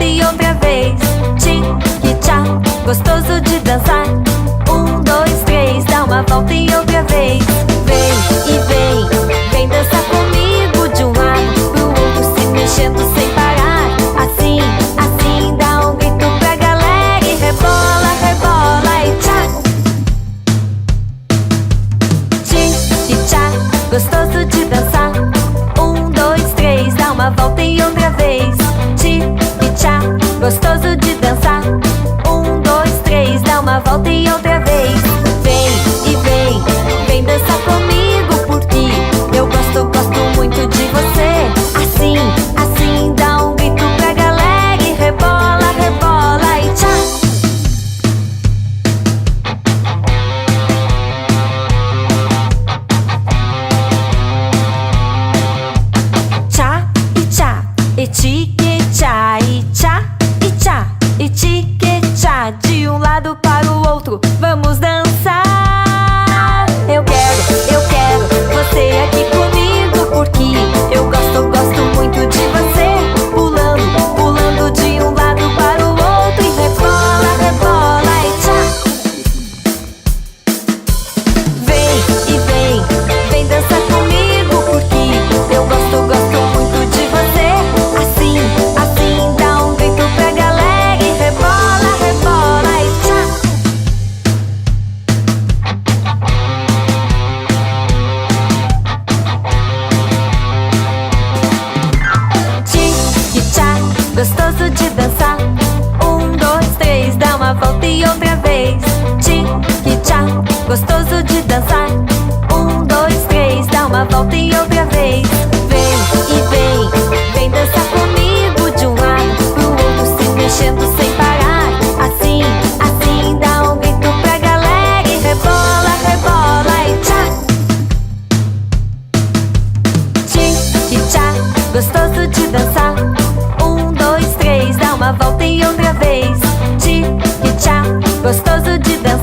volta e outra vez. Tic-tchá, gostoso de dançar. 1, 2, 3, dá uma volta e outra vez. Vem e vem dançar comigo de um lado pro outro, se mexendo sem parar. Assim, assim, dá um grito pra galera e rebola, rebola e tchá. Tic-tchá, gostoso de dançar. 1, 2, 3, dá uma volta e outra vez. Tic-tchá, gostoso de dançar. 1, 2, 3, dá uma volta e outra vez. Vem e vem dançar comigo, porque eu gosto muito de você. Assim, assim, dá um grito pra galera e rebola, rebola e tchá. Tchá e tchá, e tique-tchá, e tchá, e tchá, e tique-tchá. De um lado para o outro, vamos dançar. Eu quero você aqui comigo, porque eu gosto muito de você. Pulando, pulando de um lado para o outro e rebola, rebola e tchá. Vem e vem dançar comigo, porque eu gosto muito de você. Assim, assim, dá um grito pra galera e rebola, rebola e tchá. Tic-tchá, gostoso de dançar. 1, 2, 3, dá uma volta e outra vez. Tic-tchá, gostoso de dançar. 1, 2, 3, dá uma volta e outra vez. Vem e vem dançar comigo de um lado pro outro, se mexendo sem parar. Assim, assim, dá um grito pra galera e rebola, rebola e tchá. Tic-tchá, gostoso de dançar. 1, 2, 3, dá uma volta e outra vez. Tic-tchá, gostoso de dançar.